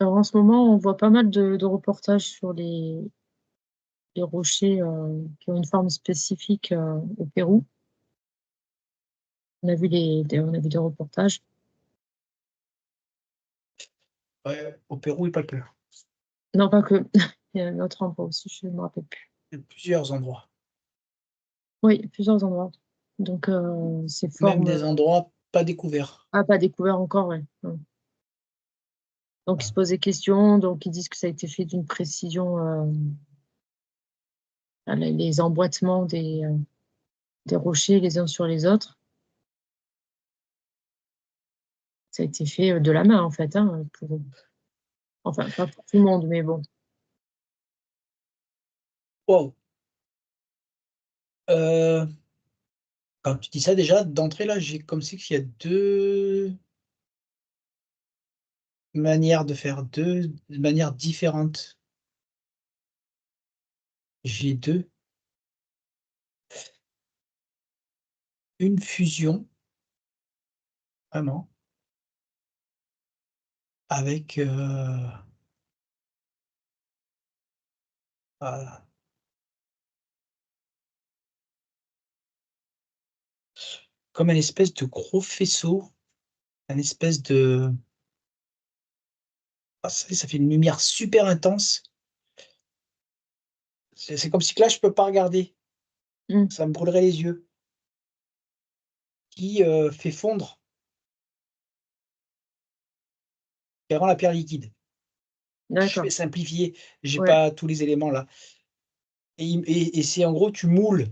Alors, en ce moment, on voit pas mal de reportages sur les rochers qui ont une forme spécifique au Pérou. On a vu des reportages. Ouais, au Pérou et pas que. Non, pas que. Il y a un autre endroit aussi, je ne me rappelle plus. Il y a plusieurs endroits. Oui, plusieurs endroits. Donc, ces Même formes, des endroits pas découverts. pas découvertes encore, ouais. Ouais. Donc, ils se Ah. posent des questions. Donc, ils disent que ça a été fait d'une précision, les emboîtements des rochers les uns sur les autres. Ça a été fait de la main, en fait, hein, enfin, pas pour tout le monde, mais bon. Wow. Euh, Quand tu dis ça, déjà, d'entrée, là, j'ai comme si qu'il y a deux manières de faire, deux manières différentes. J'ai deux. Une fusion, vraiment, avec ah, comme un espèce de gros faisceau, un espèce de. Ah, ça fait une lumière super intense. C'est comme si que là, je peux pas regarder. Mm. Ça me brûlerait les yeux. Qui fait fondre, qui rend la pierre liquide. Je D'accord. vais simplifier, j'ai Ouais. pas tous les éléments là. Et c'est en gros, tu moules,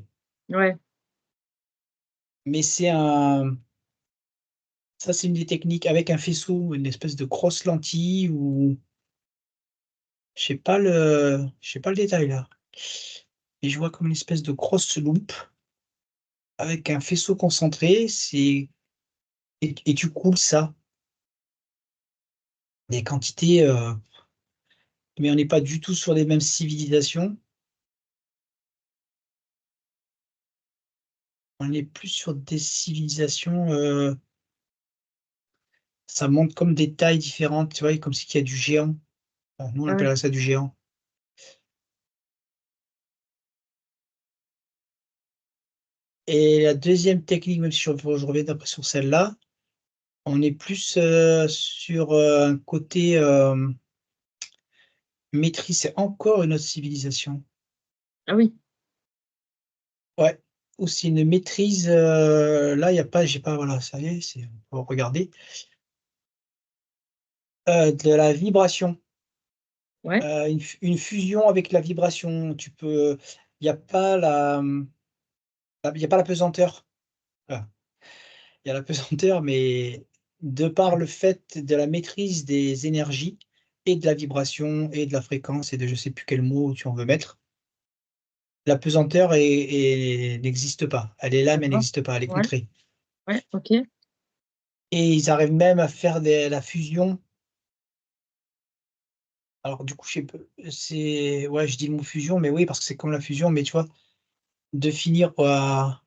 Ouais. mais c'est un ça, c'est une des techniques avec un faisceau, une espèce de grosse lentille ou je sais pas le détail là. Et je vois comme une espèce de grosse loupe avec un faisceau concentré, c'est et tu coules ça, des quantités, mais on n'est pas du tout sur les mêmes civilisations. On est plus sur des civilisations, ça monte comme des tailles différentes, tu vois? Comme si qu'il y a du géant. Nous, on Ah oui. appellerait ça du géant. Et la deuxième technique, même si je reviens après sur celle-là, on est plus, sur, un côté, maîtrise. C'est encore une autre civilisation. Ah oui. Ouais, où c'est une maîtrise, là, il y a pas j'ai pas voilà, ça y est, c'est on peut regarder. De la vibration, Ouais. une fusion avec la vibration. Il y a pas la, il y a pas la pesanteur. Voilà. Il y a la pesanteur, mais de par le fait de la maîtrise des énergies et de la vibration et de la fréquence et de je sais plus quel mot tu en veux mettre, la pesanteur n'existe pas. Elle est là, mais elle D'accord. n'existe pas, elle est Ouais. contrée Ouais. OK. et ils arrivent même à faire la fusion. Alors du coup, je sais peu c'est ouais, je dis le mot fusion, mais oui, parce que c'est comme la fusion, mais tu vois? De finir à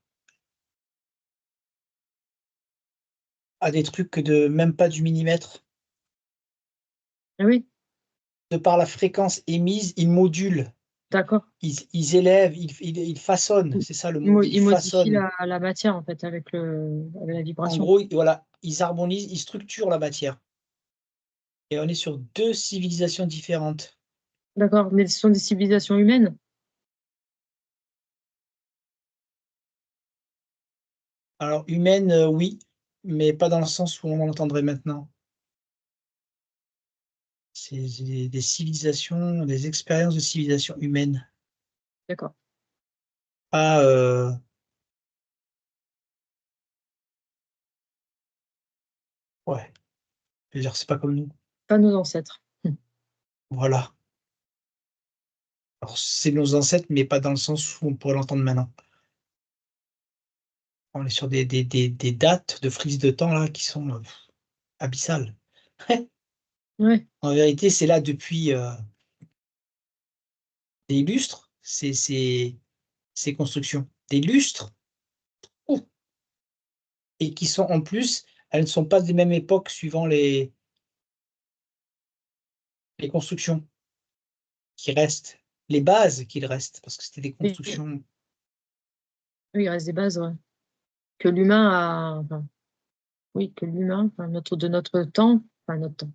des trucs de même pas du millimètre. Ah oui. De par la fréquence émise, ils modulent. D'accord. Ils élèvent, ils façonnent, c'est ça le mot, ils Ils modifient façonnent. la matière, en fait, avec la En vibration. gros, voilà, ils harmonisent, ils structurent la matière et on est sur 2 civilisations différentes. D'accord. Mais ce sont des civilisations humaines? Alors humaines, oui, mais pas dans le sens où on l'entendrait maintenant. C'est des civilisations, des expériences de civilisation humaine. D'accord. Pas, ouais, je veux dire, c'est pas comme nous. Pas nos ancêtres. Voilà. Alors c'est nos ancêtres, mais pas dans le sens où on pourrait l'entendre maintenant. On est sur des dates de frise de temps là qui sont, abyssales. Ouais. En vérité, c'est là depuis, des lustres, ces constructions. Des lustres, ouf, et qui sont en plus, elles ne sont pas des mêmes époques suivant les constructions qui restent, les bases qui restent, parce que c'était des Oui, constructions. oui, il reste des bases, ouais. Que l'humain a, enfin, oui, que l'humain, enfin, de notre temps, enfin, notre temps,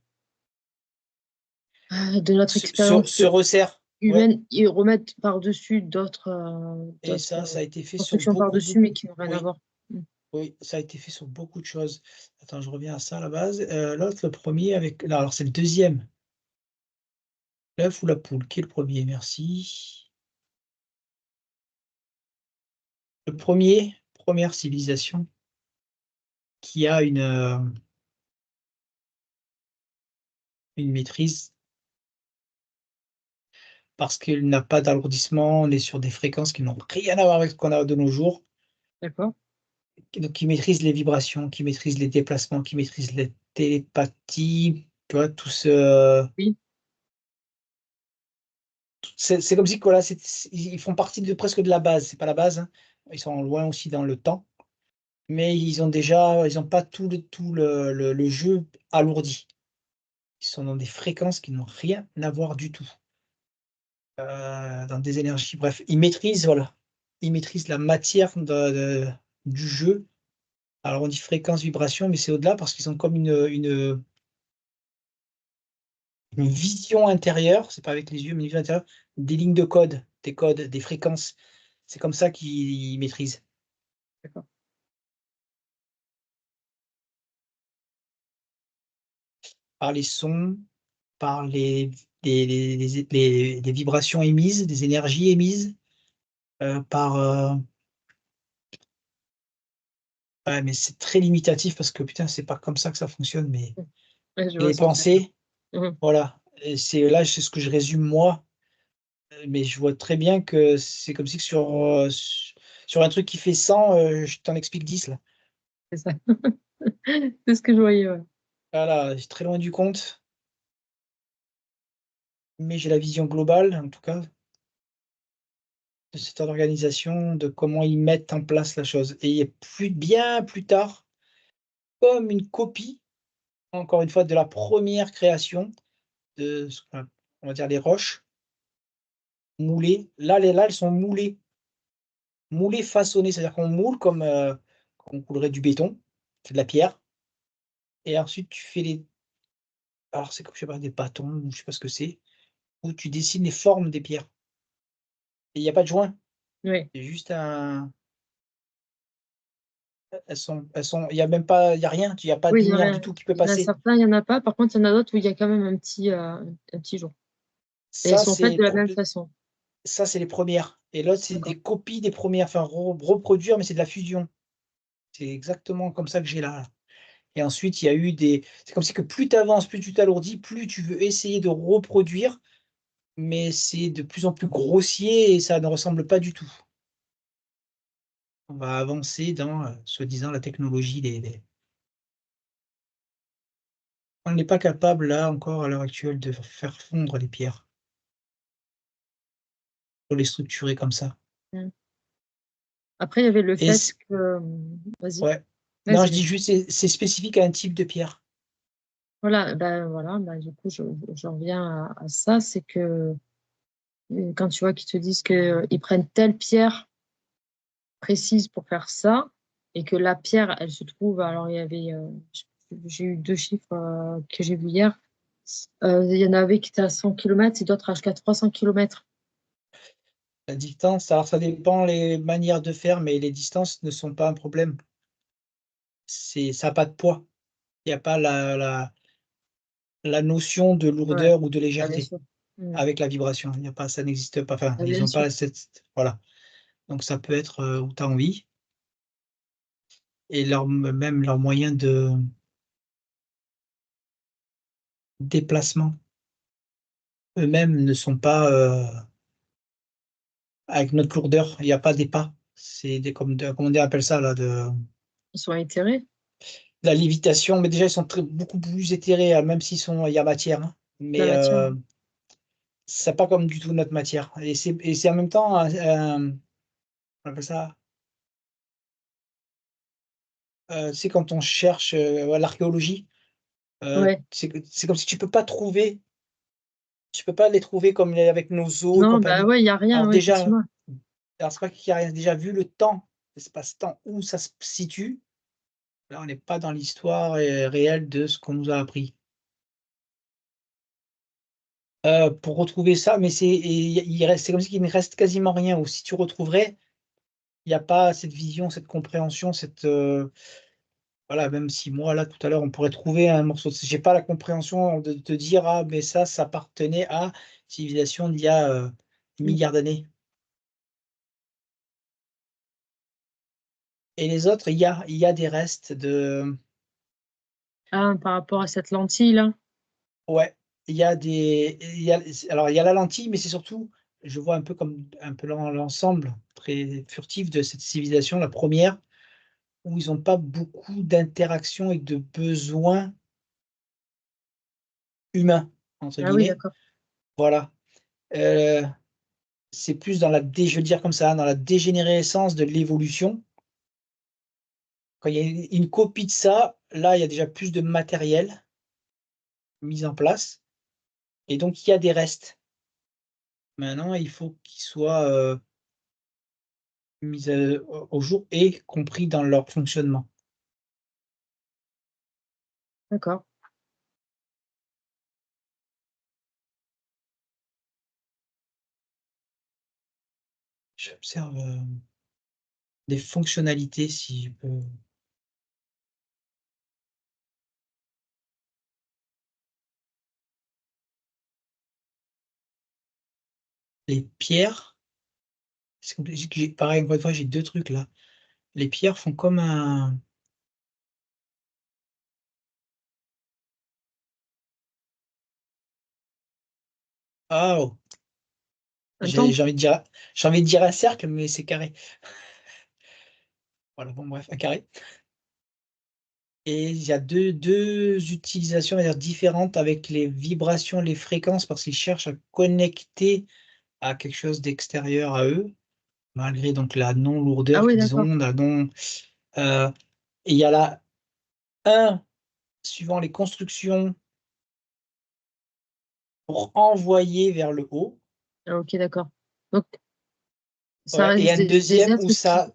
de notre expérience Se resserrent. Ouais, humaine, ils remettent par-dessus d'autres, et ça a été fait sur constructions beaucoup, par-dessus, mais beaucoup. qui n'ont rien à Oui, voir. Mm. oui, ça a été fait sur beaucoup de choses. Attends, je reviens à ça à la base. L'autre, le premier avec non, alors c'est le deuxième. L'œuf ou la poule? Qui est le premier? Merci. Le premier, première civilisation qui a une maîtrise parce qu'il n'a pas d'alourdissement, on est sur des fréquences qui n'ont rien à voir avec ce qu'on a de nos jours. D'accord? Donc qui maîtrise les vibrations, qui maîtrise les déplacements, qui maîtrise les télépathies, tu vois? Tout ce Oui, c'est comme si que voilà, ils font partie de presque de la base. C'est pas la base, hein. Ils sont loin aussi dans le temps, mais ils ont pas tout le jeu alourdi. Ils sont dans des fréquences qui n'ont rien à voir du tout, dans des énergies, bref, ils maîtrisent, voilà, ils maîtrisent la matière du jeu. Alors on dit fréquence, vibration, mais c'est au-delà parce qu'ils ont comme une vision intérieure, c'est pas avec les yeux, mais une vision intérieure, des lignes de code, des codes, des fréquences. C'est comme ça qu'ils maîtrisent. d'accord. Par les sons, par les vibrations émises, des énergies émises, par, ouais, mais c'est très limitatif parce que putain, c'est pas comme ça que ça fonctionne, mais Mm. Ouais, je vois les ce que tu veux dire. pensées, Mhm. voilà, et c'est ce que je résume moi, mais je vois très bien que c'est comme si que sur un truc qui fait 100, je t'en explique 10 là. C'est ça. C'est ce que je voyais, ouais. Voilà, j'ai très loin du compte, mais j'ai la vision globale, en tout cas, de cette organisation, de comment ils mettent en place la chose et il y a bien plus tard, comme une copie, encore une fois, de la première création de ce qu'on on va dire les roches moulées. Là, elles sont moulées, moulées, façonnées, c'est-à-dire qu'on moule comme on coulerait du béton, c'est de la pierre et ensuite tu fais les alors c'est comme, je sais pas, des bâtons ou je sais pas ce que c'est, où tu dessines les formes des pierres et il y a pas de joint, Oui. c'est juste un elles sont il y a même pas il y a rien, il y a pas de Oui, il y a lumière du rien. tout qui peut Il y en a passer. certains, il y en a pas. Par contre, il y en a d'autres où il y a quand même un petit jour. Et elles Ça, sont faites c'est de la pour même façon. ça, c'est les premières et l'autre, c'est D'accord. des copies des premières, enfin reproduire, mais c'est de la fusion. C'est exactement comme ça que j'ai là. Et ensuite, il y a eu des c'est comme si que plus tu avances, plus tu t'alourdis, plus tu veux essayer de reproduire, mais c'est de plus en plus grossier et ça ne ressemble pas du tout. On va avancer dans, soi-disant la technologie des on n'est pas capable là encore à l'heure actuelle de faire fondre les pierres, pour les structurer comme ça Mm. Après, il y avait le et fait c que, vas-y, ouais. Non, vas-y, je dis vas-y. juste c'est spécifique à un type de pierre. Voilà, du coup, j'en reviens à ça, c'est que quand tu vois qu'ils te disent qu'ils prennent telle pierre précise pour faire ça, et que la pierre, elle se trouve, alors il y avait, j'ai eu deux chiffres que j'ai vus hier. Il y en avait qui étaient à 100 km et d'autres jusqu'à 300 km. La distance, alors ça dépend les manières de faire, mais les distances ne sont pas un problème. Ça a pas de poids. Il y a pas la notion de Ouais, lourdeur ou de ah, bien légèreté sûr. Mm. avec la vibration. Il y a pas ça n'existe pas, enfin, Ah, ils bien ont sûr. pas cette voilà. Donc ça peut être, où tu as envie et même leurs moyens de déplacement eux-mêmes ne sont pas, avec notre lourdeur. Il y a pas des pas. C'est des comme de comment on appelle ça là? Ils sont éthérés, La lévitation, mais déjà ils sont beaucoup plus éthérés, même il y a matière, hein, la mais matière. Ouais. c'est pas comme du tout notre matière et c'est en même temps on appelle ça, tu sais quand on cherche, ouais, l'archéologie, Ouais, c'est comme si tu peux pas trouver Tu peux pas les trouver comme avec nos os et Non, bah, compagnie. ouais, il y a rien, Alors ouais, déjà effectivement. alors c'est pas qu'il y a rien, déjà vu le temps, l'espace-temps où ça se situe, là on n'est pas dans l'histoire, réelle de ce qu'on nous a appris. Pour retrouver ça, mais c'est et il reste c'est comme s'il ne reste quasiment rien ou si tu retrouverais, il y a pas cette vision, cette compréhension, cette, voilà, même si moi là tout à l'heure on pourrait trouver un morceau de j'ai pas la compréhension de te dire: «Ah mais ça appartenait à civilisation d'il y a, des Mmh. milliards d'années» et les autres, il y a des restes de Ah, par rapport à cette lentille-là? ouais, il y a alors il y a la lentille, mais c'est surtout, je vois un peu comme un peu l'ensemble très furtif de cette civilisation, la première où ils ont pas beaucoup d'interactions et de besoins «humains» entre Ah oui, guillemets. d'accord. Voilà, heu, c'est plus dans la je veux dire comme ça, dans la dégénérescence de l'évolution. Quand il y a une copie de ça, là, il y a déjà plus de matériel mis en place et donc il y a des restes. Maintenant, il faut qu'ils soient, mis, au jour et compris dans leur fonctionnement. D'accord. J'observe, des fonctionnalités si je peux les pierres, c'est compliqué j'ai pareil encore une fois, j'ai 2 trucs là. Les pierres font comme un oh! Un temple? J'ai envie de dire un cercle, mais c'est carré. Voilà, bon bref, un carré et il y a deux utilisations, on va dire, différentes avec les vibrations, les fréquences, parce qu'ils cherchent à connecter à quelque chose d'extérieur à eux, malgré donc la Ah non-lourdeur oui, qu'ils d'accord. ont, la non heu et il y a la un suivant les constructions pour envoyer vers le haut, Ah OK, d'accord. Donc ça ouais et reste un des deuxième où êtres qui ça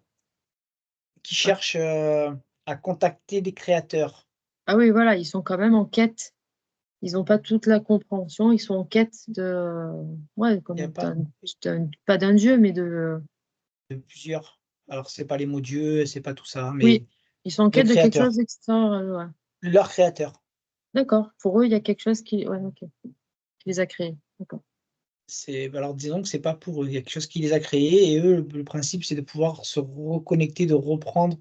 qui ah cherche, à contacter des créateurs. ah oui, voilà, ils sont quand même en quête. Ils ont pas toute la compréhension, ils sont en quête de ouais, Il y a comme pas pas d'un dieu, mais de de plusieurs, alors c'est pas les mots Dieu, c'est pas tout ça, oui, mais ils sont en de quête de quelque chose créateurs, d'extra, ouais. leurs créateurs. D'accord. Pour eux, il y a quelque chose qui ouais, OK, qui les a créés. D'accord. C'est alors disons que c'est pas pour eux, il y a quelque chose qui les a créés et eux, le principe, c'est de pouvoir se reconnecter, de reprendre,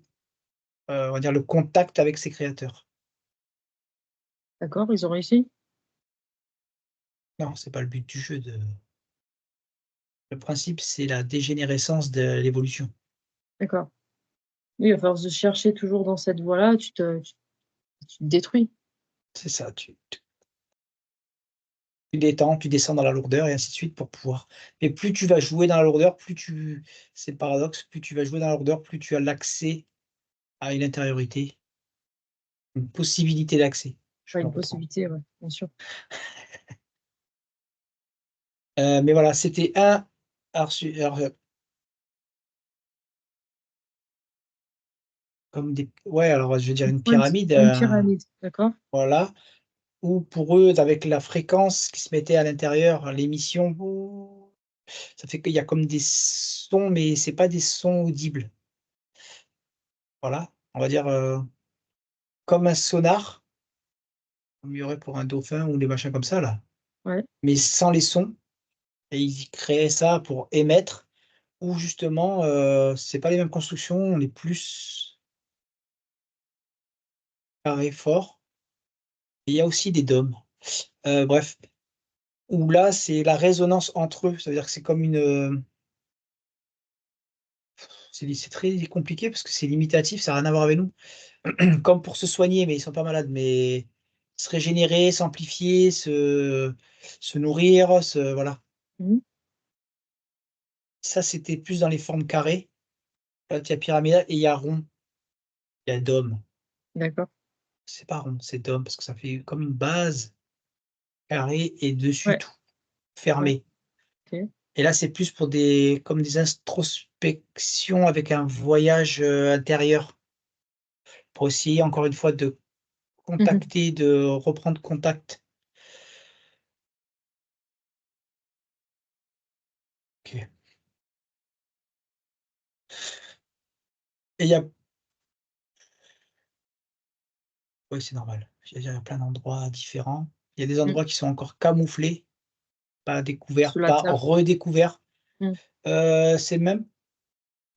on va dire le contact avec ces créateurs. D'accord, ils ont réussi? Non, c'est pas le but du jeu de le principe, c'est la dégénérescence de l'évolution. D'accord. Oui, à force de chercher toujours dans cette voie-là, tu te détruis. C'est ça, tu détends, tu descends dans la lourdeur et ainsi de suite pour pouvoir mais plus tu vas jouer dans la lourdeur, plus tu c'est le paradoxe, plus tu vas jouer dans la lourdeur, plus tu as l'accès à une intériorité, une possibilité d'accès. Je sais Pas pas une trop. possibilité, ouais, bien sûr. Mais voilà, c'était un alors, comme des ouais, alors je vais dire Une une pointe, pyramide, une pyramide, d'accord? voilà, où pour eux, avec la fréquence qui se mettait à l'intérieur, l'émission, ça fait qu'il y a comme des sons, mais c'est pas des sons audibles. Voilà, on va dire, comme un sonar, comme il y aurait pour un dauphin ou des machins comme ça là, Ouais, mais sans les sons et ils créaient ça pour émettre ou justement, c'est pas les mêmes constructions, on est plus carré fort. Et il y a aussi des dômes. Bref, où là, c'est la résonance entre eux. Ça veut dire que c'est comme une, c'est très compliqué parce que c'est limitatif, ça a rien à voir avec nous. Comme pour se soigner, mais ils sont pas malades, mais se régénérer, s'amplifier, se nourrir, se voilà. mmh, Ça, c'était plus dans les formes carrées. Là, il y a pyramidal et il y a rond, il y a dôme. d'accord. C'est pas rond, c'est dôme parce que ça fait comme une base carrée et dessus Ouais, tout. Ouais, fermé. OK. Et là, c'est plus pour comme des introspections avec un voyage, intérieur, pour essayer encore une fois de Mmh. contacter, de reprendre contact. OK. Et il y a ouais, c'est normal. J'allais dire, il y a plein d'endroits différents. Il y a des Mmh. endroits qui sont encore camouflés, pas découverts, Sous la pas table. redécouverts. Mmh. C'est même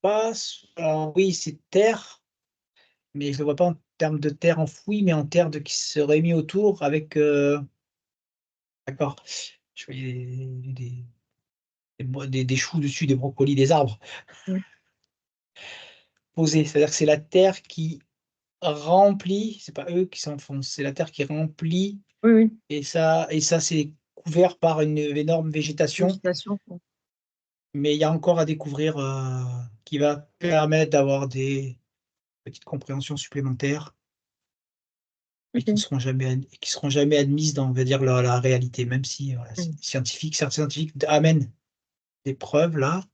pas s alors oui, c'est terre, mais je le vois pas en termes de terre enfouie, mais en terre de qui serait mis autour avec, d'accord. Je voyais des choux dessus, des brocolis, des arbres Mmh. posés. C'est-à-dire que c'est la terre qui remplit, c'est pas eux qui s'enfoncent, c'est la terre qui remplit Oui, oui, et ça c'est couvert par une énorme végétation, végétation, ouais. mais il y a encore à découvrir, qui va permettre d'avoir des petites compréhensions supplémentaires et OK. qui seront jamais admises dans, on va dire, la réalité, même si, voilà, c'est Mmh. scientifique, certains scientifiques amènent des preuves là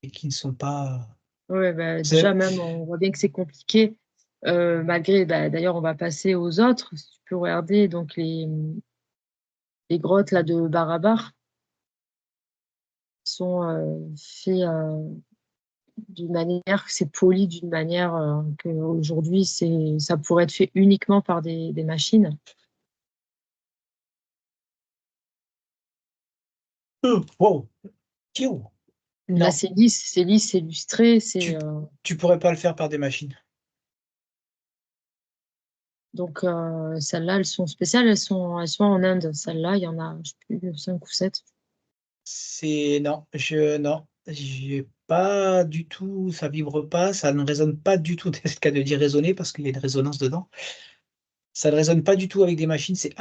et qui ne sont pas, Ouais, bah, c'est déjà même on voit bien que c'est compliqué, malgré bah, d'ailleurs on va passer aux autres. Si tu peux regarder donc les grottes là de Barabar qui sont, faits, d'une manière que c'est poli d'une manière, qu'aujourd'hui ça pourrait être fait uniquement par des machines. wow! Piou! Là, Non, c'est lisse, c'est lustré, tu tu pourrais pas le faire par des machines. donc celles-là, elles sont spéciales, elles sont en Inde. Celles-là, il y en a, je sais plus, 5 ou 7. C'est non, j'ai pas du tout, ça vibre pas, ça ne résonne pas du tout. C'est le cas de dire résonner parce qu'il y a une résonance dedans. Ça ne résonne pas du tout avec des machines, c'est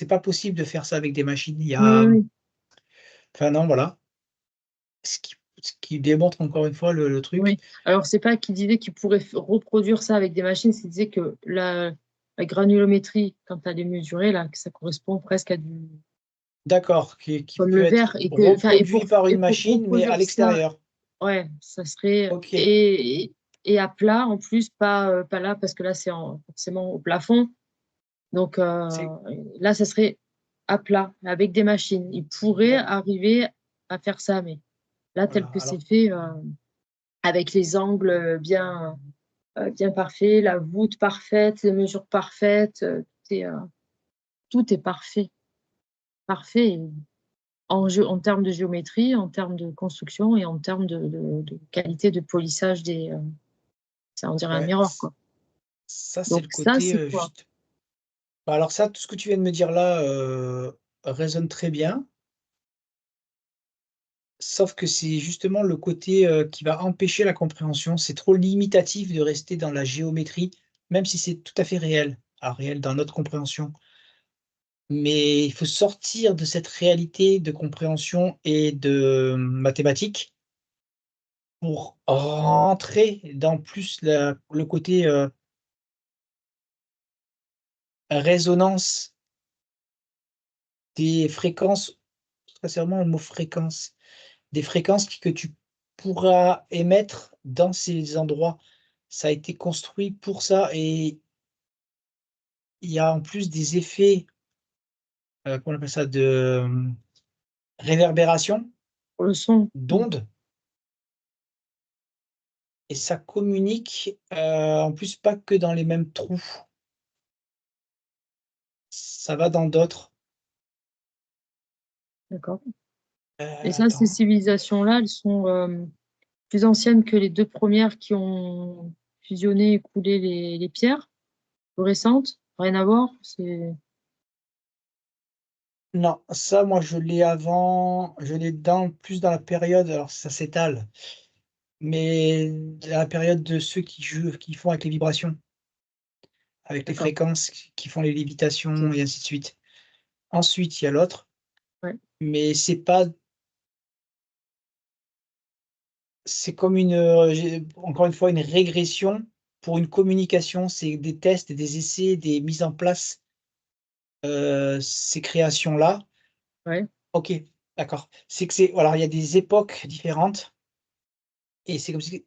pas possible de faire ça avec des machines. Il y Oui, oui, a, oui. enfin non, voilà. Ce qui démontre encore une fois le truc. Oui. Alors c'est pas qu'il disait qu'il pourrait reproduire ça avec des machines, c'est qu'il disait que la granulométrie, quand elle est mesurée, là, que ça correspond presque à du D'accord, qui comme peut le être verre et que enfin reproduit par et une pour machine, mais à reproduire ça, l'extérieur. ouais, ça serait OK, et à plat en plus, pas là parce que là c'est forcément au plafond. Donc c'est là, ça serait à plat avec des machines. Ils pourraient d'ac arriver à faire ça, mais là, tel voilà, que c'est alors fait, avec les angles bien parfaits, la voûte parfaite, les mesures parfaites, tout est parfait, parfait et en termes de géométrie, en termes de construction et en termes de qualité de polissage ça on dirait un ouais, miroir, quoi. ça c'est Donc le ça, côté, c'est quoi? juste. Bah, alors ça, tout ce que tu viens de me dire là, résonne très bien, sauf que c'est justement le côté, qui va empêcher la compréhension. C'est trop limitatif de rester dans la géométrie, même si c'est tout à fait réel. Alors réel dans notre compréhension, mais il faut sortir de cette réalité de compréhension et de mathématiques pour rentrer dans plus le côté, résonance des fréquences, pas seulement le mot fréquence. Des fréquences que tu pourras émettre dans ces endroits. Ça a été construit pour ça et il y a en plus des effets, comment on appelle ça? De, réverbération, Pour le son? Mmh. d'ondes et ça communique, en plus pas que dans les mêmes trous, ça va dans d'autres. D'accord. Et ça, ces Attends, civilisations-là, elles sont, plus anciennes que les 2 premières qui ont fusionné et coulé les pierres? Plus récentes? Rien à voir? C'est non, ça moi je l'ai plus dans la période, alors ça s'étale, mais la période de ceux qui font avec les vibrations. Avec les d'accord, fréquences qui font les lévitations OK, et ainsi de suite. Ensuite, il y a l'autre, ouais. mais c'est comme encore une fois, une régression pour une communication. C'est des tests, des essais, des mises en place, ces créations-là Ouais. OK, d'accord. C'est que c'est alors il y a des époques différentes et c'est comme si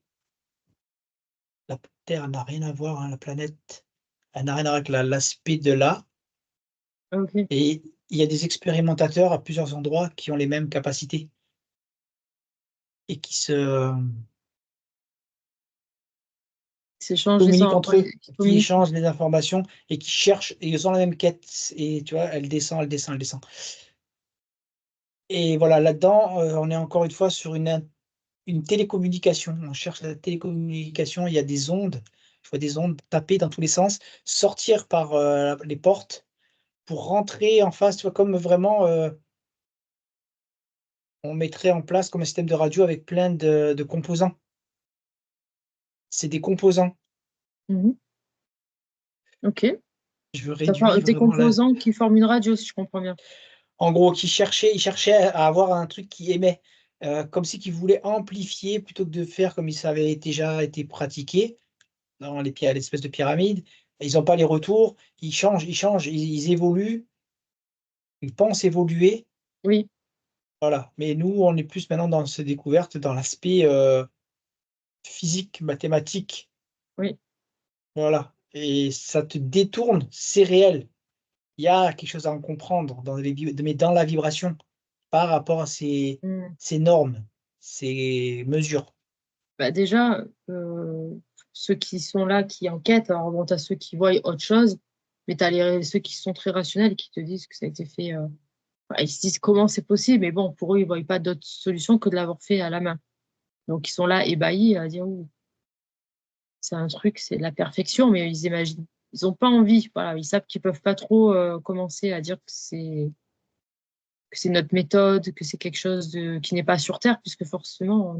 la Terre n'a rien à voir, hein, la planète, elle n'a rien à voir avec l'aspect de là OK. et il y a des expérimentateurs à plusieurs endroits qui ont les mêmes capacités et qui S'échangent les communiquent en entre eux, ouais, qui qui communiquent. échangent des informations et qui cherchent et ils ont la même quête et tu vois? Elle descend, elle descend, elle descend et voilà, là-dedans, on est encore une fois sur une télécommunication. On cherche la télécommunication, il y a des ondes, je vois des ondes taper dans tous les sens, sortir par, les portes pour rentrer en face, tu vois? Comme vraiment, on mettrait en place comme un système de radio avec plein de composants. C'est des composants. Mmh. OK. Je Ça for réduis des vraiment la composants qui forment une radio, si je comprends bien? en gros, qui cherchait il cherchait à avoir un truc qui émet, comme si qu'ils voulaient amplifier plutôt que de faire comme ça avait déjà été pratiqué dans l'espèce de pyramide. Ils ont pas les retours, ils changent, ils évoluent, ils pensent évoluer, Oui, voilà. Mais nous, on est plus maintenant dans ces découvertes, dans l'aspect, physique, mathématique, oui. voilà et ça te détourne, c'est réel. Il y a quelque chose à en comprendre dans les mais dans la vibration par rapport à Mmh. ces normes, ces mesures. Bah, déjà, ceux qui sont là, qui enquêtent, alors bon, tu as ceux qui voient autre chose, mais tu as ceux qui sont très rationnels et qui te disent que ça a été fait, bah, ils se disent: «Comment c'est possible?» mais bon, pour eux, ils voient pas d'autre solution que de l'avoir fait à la main. Donc ils sont là ébahis à dire: «Ouh, c'est un truc, c'est de la perfection», mais ils imaginent ils ont pas envie, voilà, ils savent qu'ils peuvent pas trop, commencer à dire que c'est notre méthode, que c'est quelque chose de qui n'est pas sur terre puisque forcément on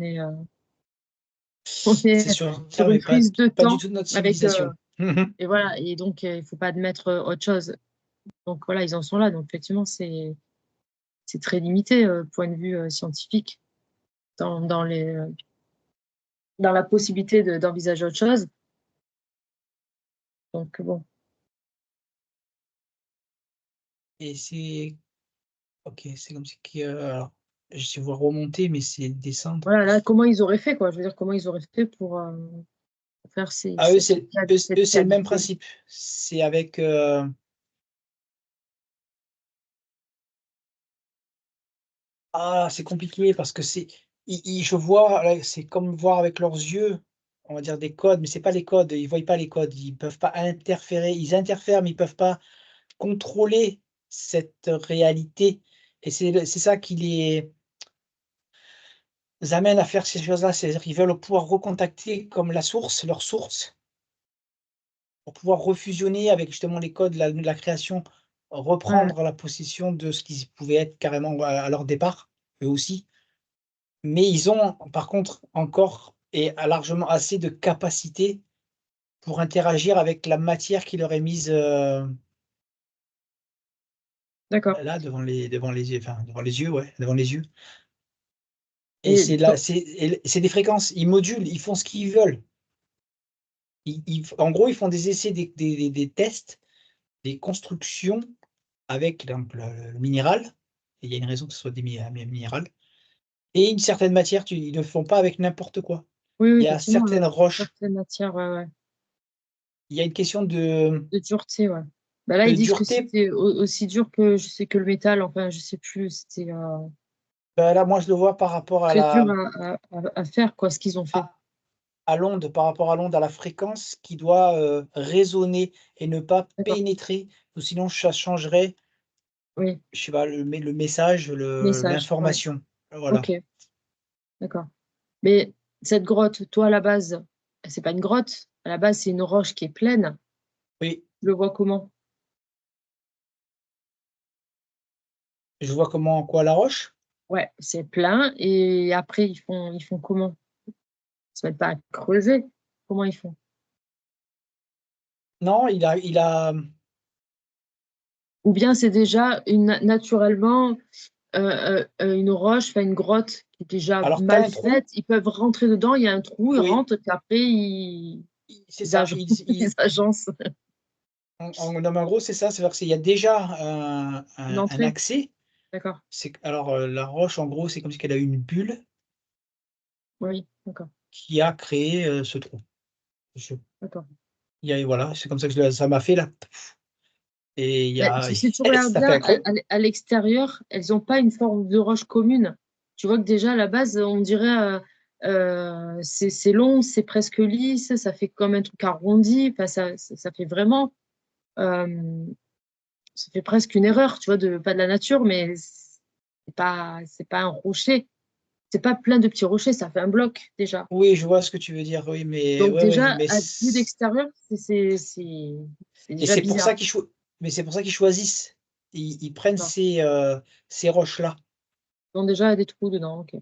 C'est est sur terre, sur une mais prise de pas du temps tout de notre avec, civilisation. Mmh mh. et voilà et donc il faut pas admettre, autre chose. Donc voilà, ils en sont là, donc effectivement, c'est très limité, point de vue, scientifique dans dans la possibilité d'envisager autre chose, donc bon. Et c'est OK, c'est comme si que, alors, je vois remonter, mais c'est descendre. Voilà, là, comment ils auraient fait, quoi? Je veux dire, comment ils auraient fait pour faire Ah, eux, c'est cette c'est le même qualité? principe. C'est avec, c'est compliqué parce que c'est ils je vois, là, c'est comme voir avec leurs yeux, on va dire des codes, mais c'est pas les codes, ils voient pas les codes, ils peuvent pas interférer. Ils interfèrent, mais ils peuvent pas contrôler cette réalité et c'est ça qui les amène à faire ces choses-là. C'est-à-dire qu'ils veulent pouvoir recontacter comme la source, leur source, pour pouvoir refusionner avec justement les codes, la création, Ouais, reprendre la possession de ce qu'ils pouvaient être carrément à leur départ, eux aussi. Mais ils ont par contre encore et largement assez de capacité pour interagir avec la matière qui leur est mise, d'accord là devant les yeux, enfin devant les yeux, ouais, devant les yeux et et c'est là to c'est des fréquences, ils modulent, ils font ce qu'ils veulent. Ils en gros, ils font des essais, des tests, des constructions avec donc le minéral et il y a une raison que ce soit des minéral et une certaine matière, ils ne le font pas avec n'importe quoi. oui, oui, Il y a effectivement, certaines roches, certaines matières, ouais, ouais, il y a une question de dureté, ouais. Bah, là, ils de disent que dureté. c'était aussi dur que je sais que le métal, enfin, je sais plus, c'était, Bah, là, moi, je le vois par rapport très dur à faire, quoi, ce qu'ils ont fait. à à l'onde, par rapport à l'onde, à la fréquence qui doit, résonner et ne pas D'accord, pénétrer ou sinon ça changerait, oui, je sais pas, le message, message, ouais, l'information. Voilà. OK, d'accord. Mais cette grotte, toi, à la base, c'est pas une grotte, à la base, c'est une roche qui est pleine. Oui, Tu le vois comment? je vois comment quoi? La roche? Ouais, c'est plein et après ils font comment? Ils se mettent pas à creuser? Comment ils font? Non, Ou bien c'est déjà une naturellement, une roche, enfin une grotte qui est déjà alors tu as mal un trou, faite, ils peuvent rentrer dedans, il y a un trou, ils oui, rentrent puis après ils i c'est ils ça, agen ils agencent en non, mais en gros, c'est ça, c'est-à-dire qu'il y a déjà une un entrée. accès, D'accord. Alors, la roche, en gros, c'est comme si elle a une bulle Oui, d'accord, qui a créé, ce trou. Je d'accord. il y a Voilà, c'est comme ça que ça m'a fait là et il y Mais a si tu regardes ça fait bien un creux. à l'extérieur, elles ont pas une forme de roche commune. Tu vois que déjà à la base, on dirait, c'est long, c'est presque lisse, ça fait comme un truc arrondi, enfin ça fait vraiment, hem, ça fait presque une erreur, tu vois? De pas de la nature, mais c'est pas un rocher. C'est pas plein de petits rochers, ça fait un bloc déjà. Oui, je vois ce que tu veux dire, oui, mais Donc ouais, ouais, déjà, mais à vue d'extérieur, c'est et déjà c'est pour ça bizarre. qu'ils choisissent. Ils prennent D'accord. ces roches-là Donc déjà, il y a des trous dedans, OK.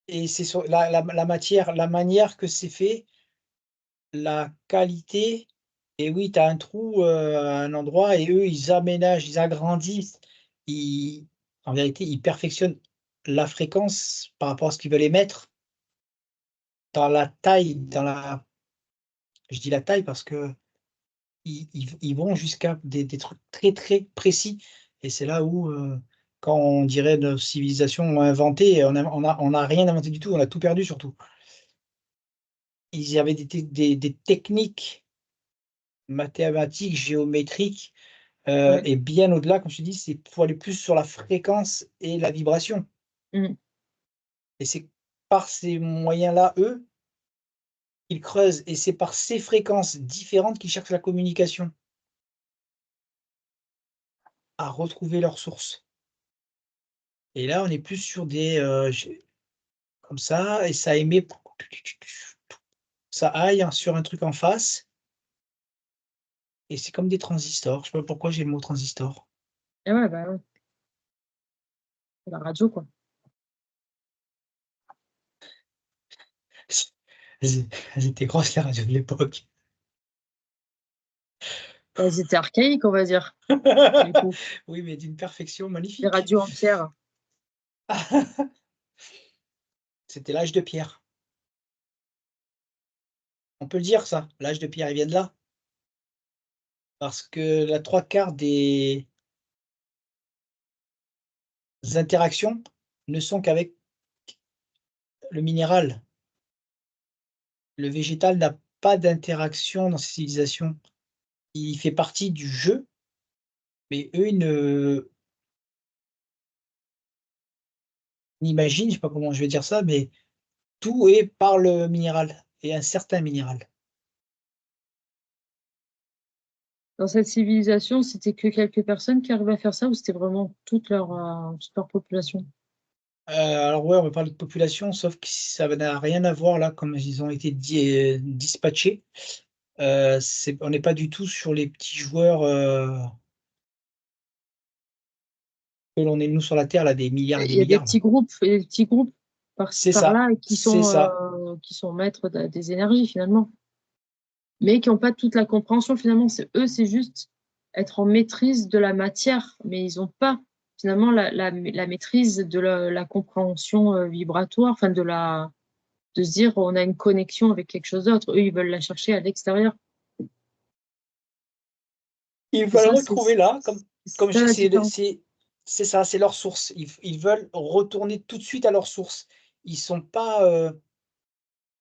et c'est sur la matière, la manière que c'est fait, la qualité et oui, tu as un trou, à un endroit et eux, ils aménagent, ils agrandissent, ils en vérité, ils perfectionnent la fréquence par rapport à ce qu'ils veulent émettre dans la taille, je dis la taille parce qu'ils ils vont jusqu'à des trucs très, très précis et c'est là où, quand on dirait nos civilisations ont inventé, on a rien inventé du tout, on a tout perdu surtout. Ils avaient des techniques mathématiques, géométriques, Ouais. et bien au-delà, comme je te dis, c'est pour aller plus sur la fréquence et la vibration Mmh. et c'est par ces moyens-là, eux, qu'ils creusent et c'est par ces fréquences différentes qu'ils cherchent la communication, à retrouver leur source et là, on est plus sur des, comme ça et ça émet ça aille sur un truc en face et c'est comme des transistors. Je sais pas pourquoi j'ai le mot transistor. Et ouais, bah, ouais, la radio, quoi. Elles étaient grosses les radios de l'époque. Elles étaient archaïques, on va dire, du coup. Oui, mais d'une perfection Les magnifique. radios en pierre. C'était l'âge de pierre. On peut le dire ça, l'âge de pierre, il vient de là. Parce que la 3/4 des interactions ne sont qu'avec le minéral. Le végétal n'a pas d'interaction dans ces civilisations. Il fait partie du jeu, mais eux, ils ne n'imaginent, je sais pas comment je vais dire ça, mais tout est par le minéral et un certain minéral. Dans cette civilisation, c'était que quelques personnes qui arrivaient à faire ça ou c'était vraiment toute leur population? Alors ouais, on va parler de population, sauf que ça n'a rien à voir là, comme ils ont été dispatchés. On n'est pas du tout sur les petits joueurs, que l'on est nous sur la terre là, des milliards et des Il y a milliards là. des petits groupes par-ci C'est ça, par-là et c'est ça. qui sont maîtres des énergies finalement, mais qui ont pas toute la compréhension finalement. C'est juste être en maîtrise de la matière, mais ils ont pas finalement la maîtrise de la compréhension, vibratoire, enfin de se dire: «On a une connexion avec quelque chose d'autre». Eux, ils veulent la chercher à l'extérieur. Ils C'est veulent ça, retrouver là, comme je ça dis, la différence. c'est ça, c'est leur source. Ils veulent retourner tout de suite à leur source. Ils sont pas,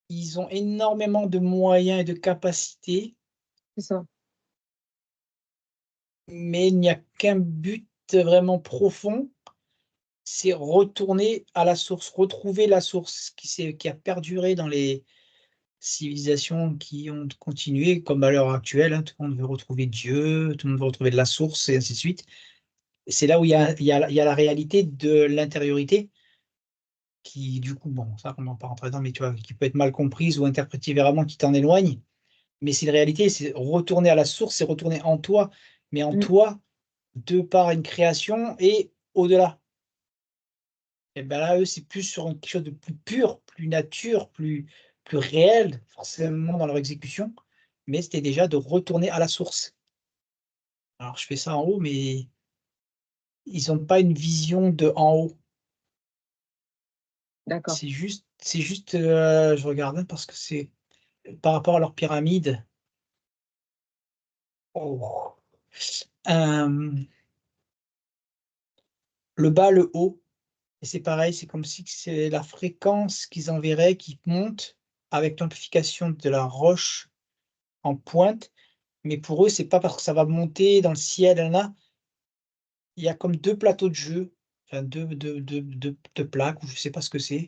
ils ont énormément de moyens et de capacités, C'est ça. mais il n'y a qu'un but vraiment profond, c'est retourner à la source, retrouver la source qui a perduré dans les civilisations qui ont continué, comme à l'heure actuelle, hein, tout le monde veut retrouver Dieu, tout le monde veut retrouver de la source et ainsi de suite. Et c'est là où il y a la réalité de l'intériorité qui, du coup, bon, ça, on va pas rentrer dedans, mais tu vois, qui peut être mal comprise ou interprétée différemment, qui t'en éloigne. Mais c'est une réalité, c'est retourner à la source, c'est retourner en toi, mais en Mmh, toi, de par une création et au-delà. Et ben là, eux, c'est plus sur quelque chose de plus pur, plus nature, plus réel, forcément dans leur exécution, mais c'était déjà de retourner à la source. Alors je fais ça en haut, mais ils ont pas une vision de en haut. d'accord. Je regarde, hein, parce que c'est par rapport à leur pyramide. Oh! Hem, le bas, le haut. Et c'est pareil, c'est comme si c'est la fréquence qu'ils enverraient qui monte avec l'amplification de la roche en pointe. Mais pour eux, c'est pas parce que ça va monter dans le ciel, là. Il y a comme 2 plateaux de jeu, enfin 2 plaques ou je sais pas ce que c'est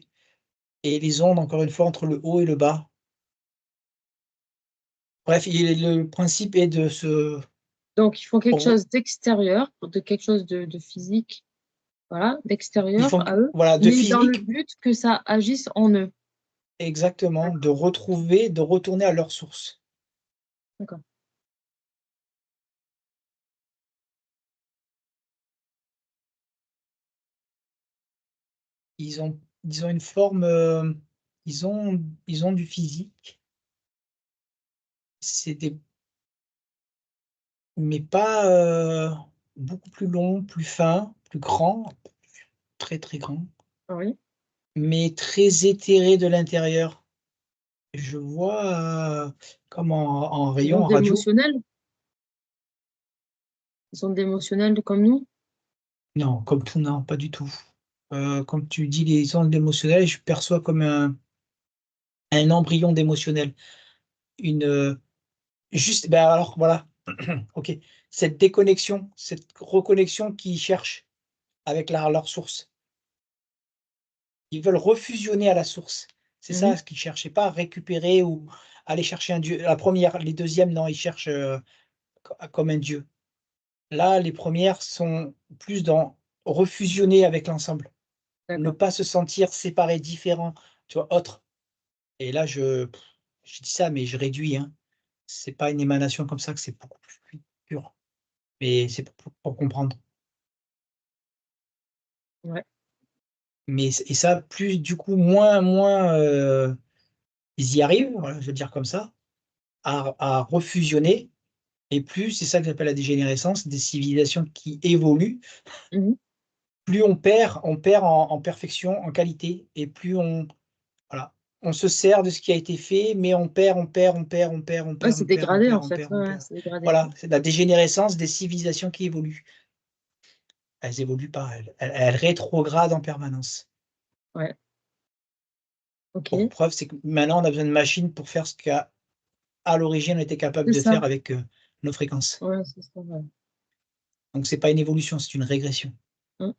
et les ondes encore une fois entre le haut et le bas. Bref, le principe est de se Donc, ils font quelque re chose d'extérieur, de quelque chose de physique, voilà, ils d'extérieur font à eux, voilà, de mais dans le physique but que ça agisse en eux. exactement, D'accord, de retourner à leur source. d'accord. Ils ont une forme, ils ont ils ont du physique. C'est des mais pas, beaucoup plus long, plus fin, plus grand, très, très grand, Oui. mais très éthéré de l'intérieur. Je vois, comme en Ils ont rayon, en de radio. l'émotionnel? Ils ont de l'émotionnel comme nous? Non, comme tout, non, pas du tout. Comme tu dis, les ondes émotionnelles, je perçois comme un embryon d'émotionnel. Une, juste, ben, alors voilà, OK. Cette déconnexion, cette reconnexion qu'ils cherchent avec leur source. Ils veulent refusionner à la source. C'est Mmh. ça ce qu'ils cherchent, c'est pas récupérer ou aller chercher un dieu. La première, les deuxièmes, non, ils cherchent, comme un dieu. Là, les premières sont plus dans refusionner avec l'ensemble, ne D'accord. pas se sentir séparé, différent, tu vois, autre. Et là, je dis ça, mais je réduis, hein. C'est pas une émanation comme ça que c'est beaucoup plus pur, mais c'est pour comprendre. Ouais, Mais et ça, plus du coup, moins, ils y arrivent, voilà, je vais le dire comme ça, à refusionner et plus c'est ça que j'appelle la dégénérescence, des civilisations qui évoluent. mmh, Plus on perd en perfection, en qualité et plus on voilà, on se sert de ce qui a été fait, mais on perd, on perd, on perd, on perd, on ouais, perd, c'est on perd, on dégradé en perd, on fait, perd, ouais, on ouais, perd. c'est dégradé. Voilà, c'est la dégénérescence des civilisations qui évoluent. Elles évoluent pas, elles rétrogradent en permanence. Ouais, Pour OK. preuve, c'est que maintenant on a besoin de machines pour faire ce qu'à l'origine on était capable C'est de ça. faire avec, nos fréquences. Ouais, c'est ça, ouais. Donc c'est pas une évolution, c'est une régression. Mmh.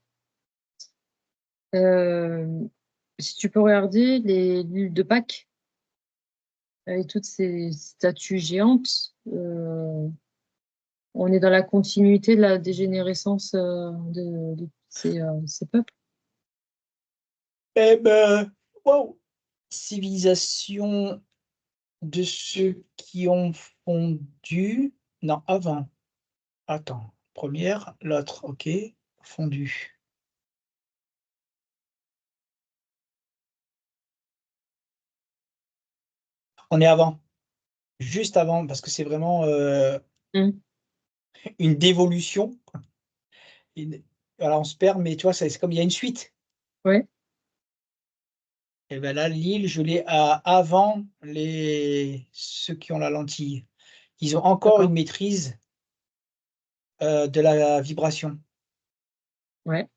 Si tu peux regarder les l'île de Pâques avec toutes ces statues géantes, on est dans la continuité de la dégénérescence, de ces peuples. Eh ben, waouh! Civilisation de ceux qui ont fondu non, avant. Attends, première, l'autre, OK, fondu. On est avant, juste avant, parce que c'est vraiment, Mmh. une dévolution, une voilà, on se perd, mais tu vois, c'est comme il y a une suite. Ouais, Et ben là, l'île, je l'ai à avant les ceux qui ont la lentille. Ils ont encore une d'accord. maîtrise, de la vibration. Ouais,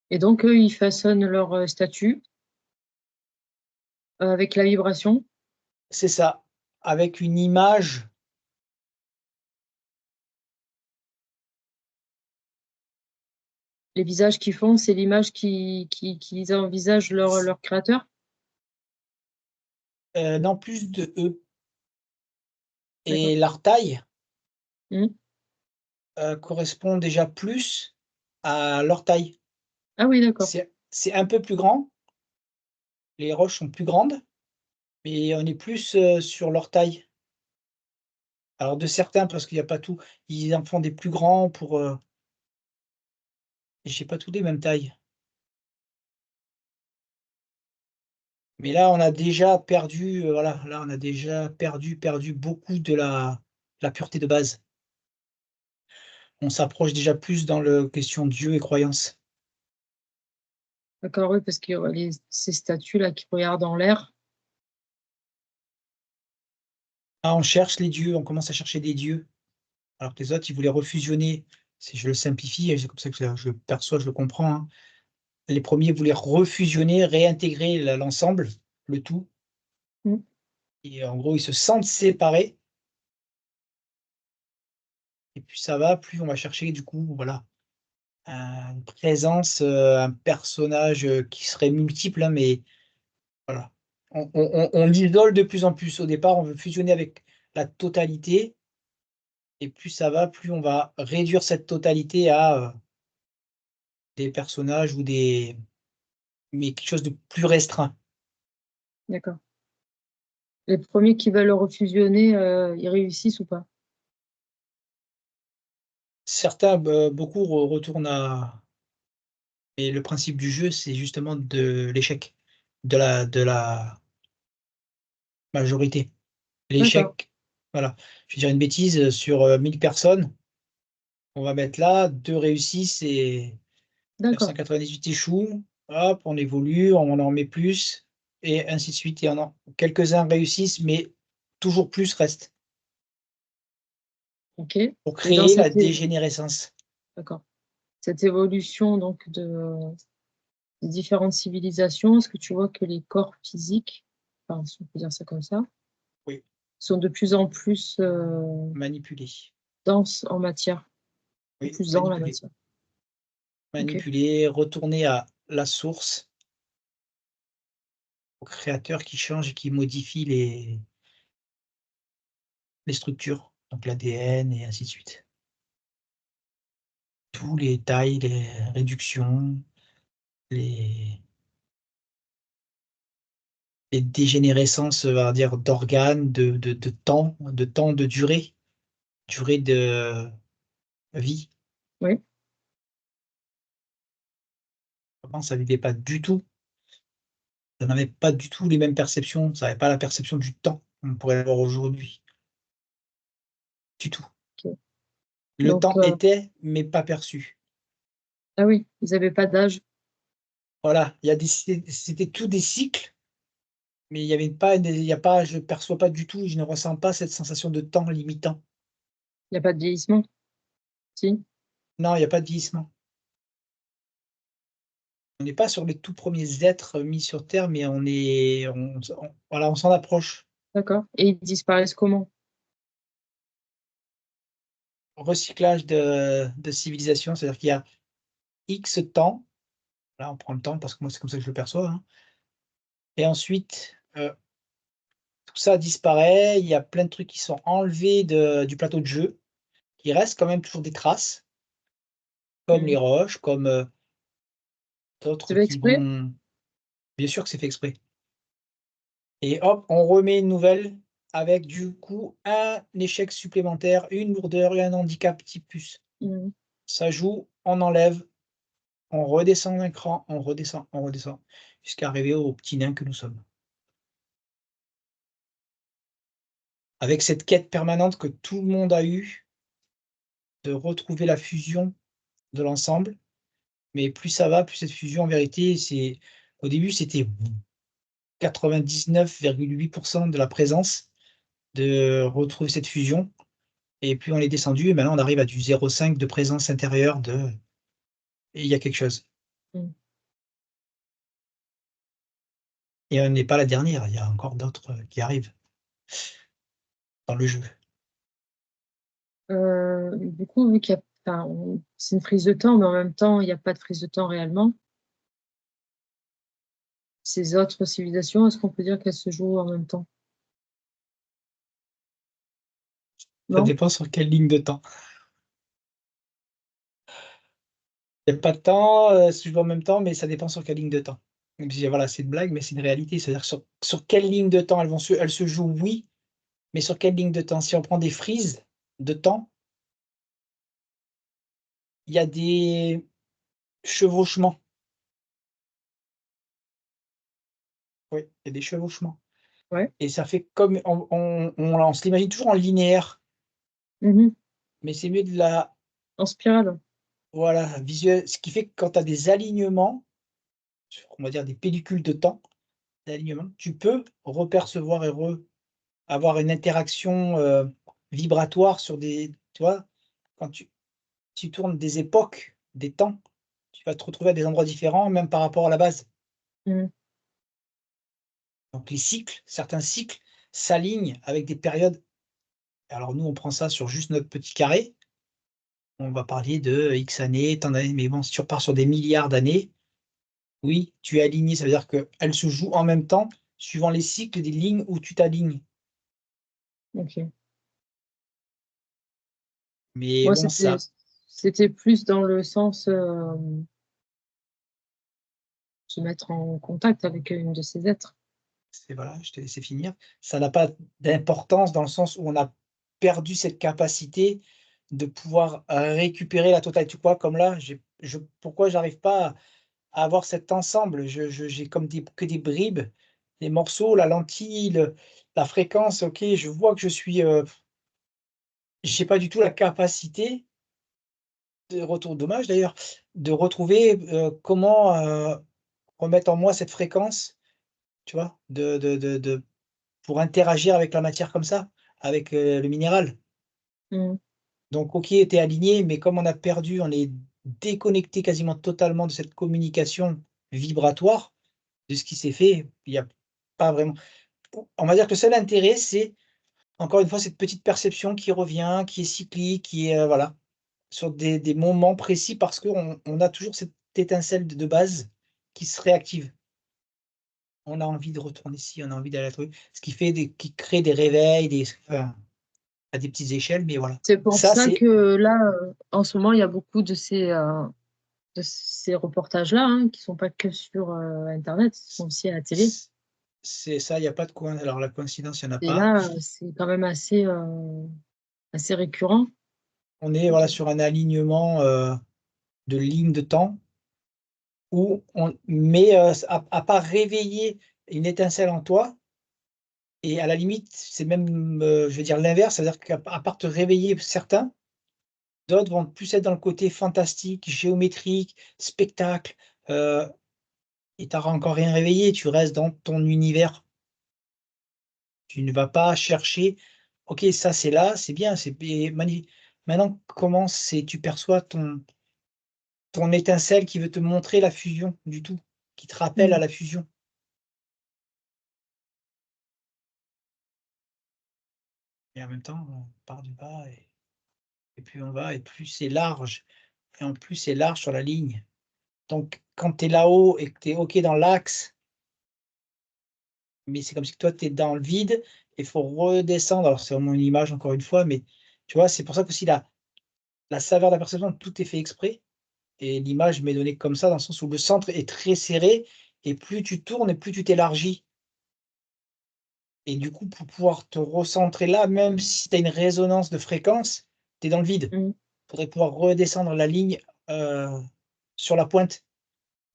et donc eux, ils façonnent leur, statue, avec la vibration. C'est ça, avec une image. Les visages qu'ils font, c'est l'image qu'ils envisagent leur créateur? Non, plus de eux D'accord. et leur taille, Mmh. correspond déjà plus à leur taille. Ah oui, d'accord. C'est un peu plus grand, les roches sont plus grandes, mais on est plus, sur leur taille. Alors de certains, parce qu'il y a pas tout, ils en font des plus grands pour, j'ai pas tous les mêmes tailles. Mais là, on a déjà perdu, voilà, là, on a déjà perdu beaucoup de la pureté de base. On s'approche déjà plus dans le question Dieu et croyance. D'accord, oui, parce qu'il y a ces statues-là qui regardent en l'air. Ah, on cherche les dieux, on commence à chercher des dieux, alors que les autres, ils voulaient refusionner si je le simplifie, et c'est comme ça que je le perçois, je le comprends, hein. Les premiers voulaient refusionner, réintégrer l'ensemble, le tout, Mmh. et en gros, ils se sentent séparés, et plus ça va, plus on va chercher du coup, voilà, une présence, un personnage, qui serait multiple, hein, mais voilà. On l'isole de plus en plus. Au départ, on veut fusionner avec la totalité, et plus ça va, plus on va réduire cette totalité à, des personnages ou des mais quelque chose de plus restreint. D'accord. Les premiers qui veulent refusionner, ils réussissent ou pas? Certains, beaucoup retournent à et le principe du jeu, c'est justement de l'échec, de la majorité. D'accord, L'échec, voilà. Je vais dire une bêtise, sur, 1000 personnes, on va mettre là, 2 réussissent et d'accord, 998 échouent. Hop, on évolue, on en met plus et ainsi de suite, et on en quelques-uns réussissent, mais toujours plus restent OK, pour et dans créer la cette dégénérescence. d'accord, cette évolution donc des différentes civilisations, est-ce que tu vois que les corps physiques, enfin, si on peut dire ça comme ça, Oui, sont de plus en plus, manipuler. denses en matière, ou Oui, plus dans la manipuler. matière? OK, Manipuler, retourner à la source, au créateur qui change et qui modifie les structures, donc l'ADN et ainsi de suite. Tous les tailles, les réductions, les les dégénérescences, on va dire, d'organes, de temps de durée de vie. oui, Avant, ça vivait pas du tout, ça n'avait pas du tout les mêmes perceptions, ça avait pas la perception du temps qu'on pourrait avoir aujourd'hui, du tout. OK, Le donc temps était, mais pas perçu. ah oui, ils avaient pas d'âge, Voilà, il y a des c'était tout des cycles, mais il y a pas je perçois pas du tout, je ne ressens pas cette sensation de temps limitant. il y a pas de vieillissement? Si? Non, il y a pas de vieillissement. On n'est pas sur les tout premiers êtres mis sur terre, mais on voilà, on s'en approche. D'accord, et ils disparaissent comment? Recyclage de civilisation, c'est-à-dire qu'il y a X temps, là, on prend le temps parce que moi, c'est comme ça que je le perçois, hein, et ensuite, tout ça disparaît, il y a plein de trucs qui sont enlevés du plateau de jeu. Il reste quand même toujours des traces, comme les Mmh. roches, comme, C'est d'autres fait qui exprès? vont bien sûr que c'est fait exprès, et hop, on remet une nouvelle avec du coup un échec supplémentaire, une lourdeur et un handicap type plus. Mmh. Ça joue, on enlève, on redescend d'un cran, on redescend, jusqu'à arriver aux petits nains que nous sommes. Avec cette quête permanente que tout le monde a eue, de retrouver la fusion de l'ensemble, mais plus ça va, plus cette fusion en vérité, c'est au début, c'était 99,8 de la présence, de retrouver cette fusion, et plus on est descendu et maintenant on arrive à du 0,5 de présence intérieure de et il y a quelque chose. Mmh. Et on n'est pas la dernière, il y a encore d'autres, qui arrivent dans le jeu. Du coup, vu qu'il y a enfin, c'est une prise de temps, mais en même temps, il y a pas de prise de temps réellement. Ces autres civilisations, est-ce qu'on peut dire qu'elles se jouent en même temps? Ça Non? dépend sur quelle ligne de temps. Il y a pas de temps, se joue en même temps, mais ça dépend sur quelle ligne de temps. Donc je dis voilà, c'est une blague, mais c'est une réalité. C'est-à-dire sur quelle ligne de temps elles se jouent, oui, mais sur quelle ligne de temps? Si on prend des frises de temps, il y a des chevauchements. Oui, il y a des chevauchements, Ouais. et ça fait comme on se l'imagine toujours en linéaire, Mmh. mais c'est mieux de la En spirale? voilà, visuel, ce qui fait que quand tu as des alignements, sur on va dire des pellicules de temps, d'alignement, tu peux repercevoir et avoir une interaction, vibratoire sur des tu vois? Quand tu tu tournes des époques, des temps, tu vas te retrouver à des endroits différents, même par rapport à la base. Mmh. Donc les cycles, certains cycles s'alignent avec des périodes. Alors nous, on prend ça sur juste notre petit carré, on va parler de X années, tant d'années, mais bon, si tu repars sur des milliards d'années, oui, tu es aligné, ça veut dire qu'elles se jouent en même temps, suivant les cycles des lignes où tu t'alignes. OK. Mais Moi, bon, c'était plus dans le sens, se mettre en contact avec une de ces êtres. c'est voilà, je t'ai laissé finir. Ça n'a pas d'importance dans le sens où on a perdu cette capacité de pouvoir, récupérer la totalité. Tu vois? Comme là, pourquoi j'arrive pas à avoir cet ensemble? J'ai comme que des bribes, des morceaux, la lentille, la fréquence, OK, je vois que j'ai pas du tout la capacité de retour dommage d'ailleurs, de retrouver, comment, remettre en moi cette fréquence, tu vois? De pour interagir avec la matière comme ça, avec, le minéral. Mmh. Donc OK, tu es aligné, mais comme on est déconnecté quasiment totalement de cette communication vibratoire, de ce qui s'est fait, il y a pas vraiment on va dire que le seul intérêt, c'est encore une fois cette petite perception qui revient, qui est cyclique, qui est, voilà, sur des moments précis parce qu'on a toujours cette étincelle de base qui se réactive. On a envie de retourner ici, on a envie d'aller à truc, ce qui crée des réveils, enfin, à des petites échelles, mais voilà. C'est pour Ça, ça c'est que là, en ce moment, il y a beaucoup de ces reportages-là, hein, qui sont pas que sur, internet, ils sont aussi à la télé. c'est ça, il y a pas de alors la coïncidence, il y en a Et pas. là, c'est quand même assez récurrent. On est, voilà, De sur un alignement, de lignes de temps où on mais, à part réveiller une étincelle en toi et à la limite, c'est même, je vais dire l'inverse, c'est-à-dire à part te réveiller certains, d'autres vont plus être dans le côté fantastique, géométrique, spectacle, heu et tu auras encore rien réveillé, tu restes dans ton univers. Tu ne vas pas chercher: «OK, ça c'est là, c'est bien, c'est bé magnifique». Maintenant, comment tu perçois ton étincelle qui veut te montrer la fusion du tout, qui te rappelle à mmh, la fusion et en même temps, on part du bas et plus on va et plus c'est large et en plus c'est large sur la ligne. Donc quand tu es là-haut et que tu es OK dans l'axe, mais c'est comme si toi tu es dans le vide et il faut redescendre. Alors c'est vraiment une image encore une fois, mais tu vois? C'est pour ça qu'aussi la saveur de la perception, tout est fait exprès. Et l'image m'est donnée comme ça, dans le sens où le centre est très serré et plus tu tournes et plus tu t'élargis et du coup, pour pouvoir te recentrer là, même si tu as une résonance de fréquence, tu es dans le vide. mmh, Il faudrait pouvoir redescendre la ligne, heu, sur la pointe.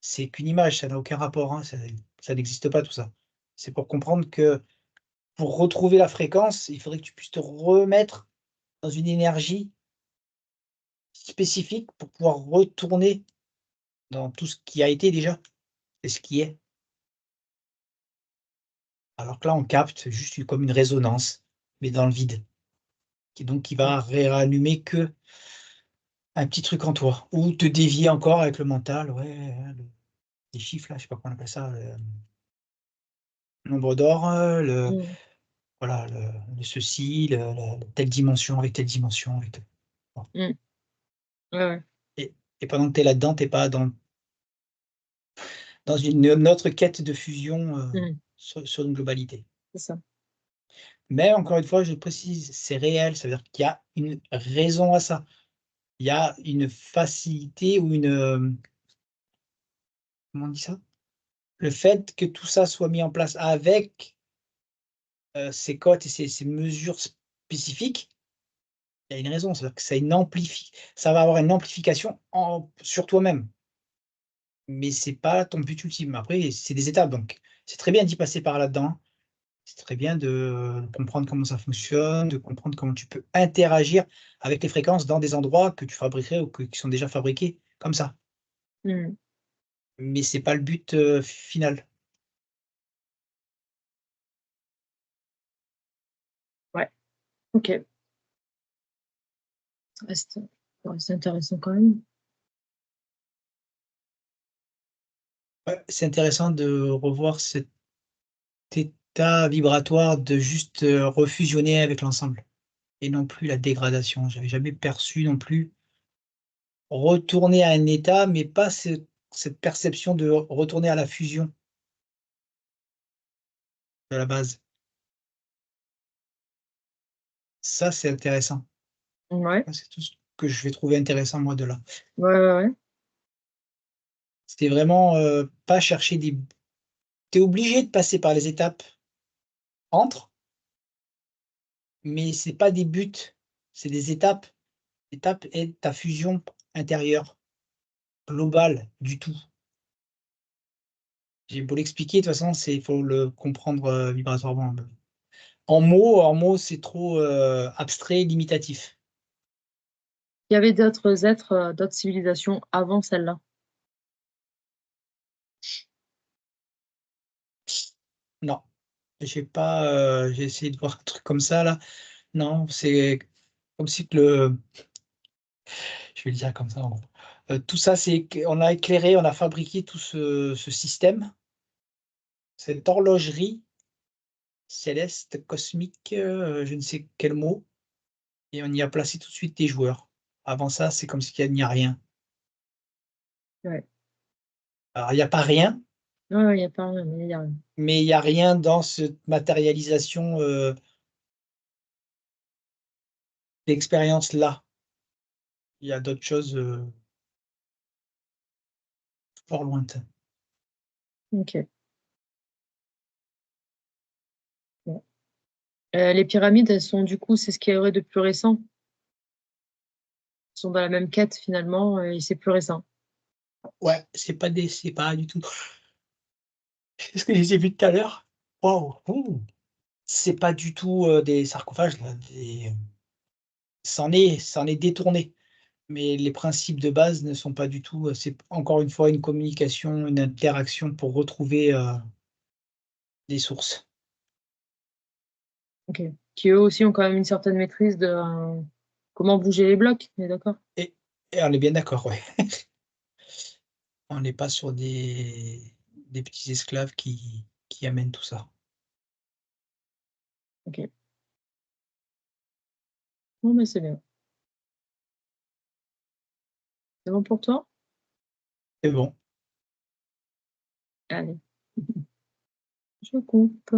C'est qu'une image, ça n'a aucun rapport, hein, ça n'existe pas tout ça. C'est pour comprendre que pour retrouver la fréquence, il faudrait que tu puisses te remettre dans une énergie spécifique pour pouvoir retourner dans tout ce qui a été déjà et ce qui est. Alors que là, on capte juste comme une résonance, mais dans le vide, qui mmh, va réanimer que un petit truc en toi ou te dévier encore avec le mental, ouais, les chiffres là, je sais pas comment on appelle ça, nombre d'or, mmh, voilà, le ceci, telle dimension avec telle dimension avec tel bon mmh. Ouais, ouais. et pendant que tu es là-dedans, tu es pas dans une autre quête de fusion, Mmh. sur une globalité. C'est ça. Mais encore une fois, je précise, c'est réel, ça veut dire qu'il y a une raison à ça. Il y a une facilité ou comment on dit ça? Le fait que tout ça soit mis en place avec, ces cotes et ces mesures spécifiques, il y a une raison, c'est-à-dire que ça va avoir une amplification sur toi-même, mais c'est pas ton but ultime. Après, c'est des étapes, donc c'est très bien d'y passer par là-dedans. C'est très bien de comprendre comment ça fonctionne, de comprendre comment tu peux interagir avec les fréquences dans des endroits que tu fabriquerais ou qui sont déjà fabriqués comme ça. Mmh. Mais c'est pas le but, final. Ouais, OK. Ça reste Ouais, c'est intéressant quand même. Ouais, c'est intéressant de revoir cet état vibratoire de juste, refusionner avec l'ensemble et non plus la dégradation. J'avais jamais perçu non plus retourner à un état, mais pas cette perception de retourner à la fusion de la base. Ça, c'est intéressant. Ouais, Ça, c'est tout ce que je vais trouver intéressant moi de là. ouais, ouais, ouais. C'était vraiment, pas chercher des tu es obligé de passer par les étapes entre, mais c'est pas des buts, c'est des étapes. L'étape est ta fusion intérieure, globale, du tout. J'ai beau l'expliquer, de toute façon, c'est il faut le comprendre, vibratoirement. En mots, c'est trop, abstrait, limitatif. Il y avait d'autres êtres, d'autres civilisations avant celle-là. Non, j'ai pas, j'ai essayé de voir un truc comme ça là. Non, c'est comme si que le je vais le dire comme ça en gros. Tout ça, c'est qu'on a éclairé, on a fabriqué tout ce système, cette horlogerie céleste, cosmique, je ne sais quel mot, et on y a placé tout de suite des joueurs. Avant ça, c'est comme s'il n'y a rien. Ouais. Alors il y a pas rien, Ouais, ouais, il n'y a pas rien, mais il y a rien. mais il y a rien dans cette matérialisation, d'expérience-là. Il y a d'autres choses, fort lointaines. Ok. Bon. Les pyramides, elles sont du coup, c'est ce qui y aurait de plus récent. Elles sont dans la même quête finalement, et c'est plus récent. Ouais, c'est pas du tout c'est ce que je les ai vus tout à l'heure. Waouh! Ouh! C'est pas du tout, des sarcophages là, c'en est détourné, mais les principes de base ne sont pas du tout, c'est encore une fois une communication, une interaction pour retrouver, des sources Ok. Qui eux aussi ont quand même une certaine maîtrise de comment bouger les blocs, on est d'accord? et et on est bien d'accord, ouais. On n'est pas sur des petits esclaves qui amènent tout ça. Ok. Bon, mais c'est bien. C'est bon pour toi? C'est bon. Allez, je coupe.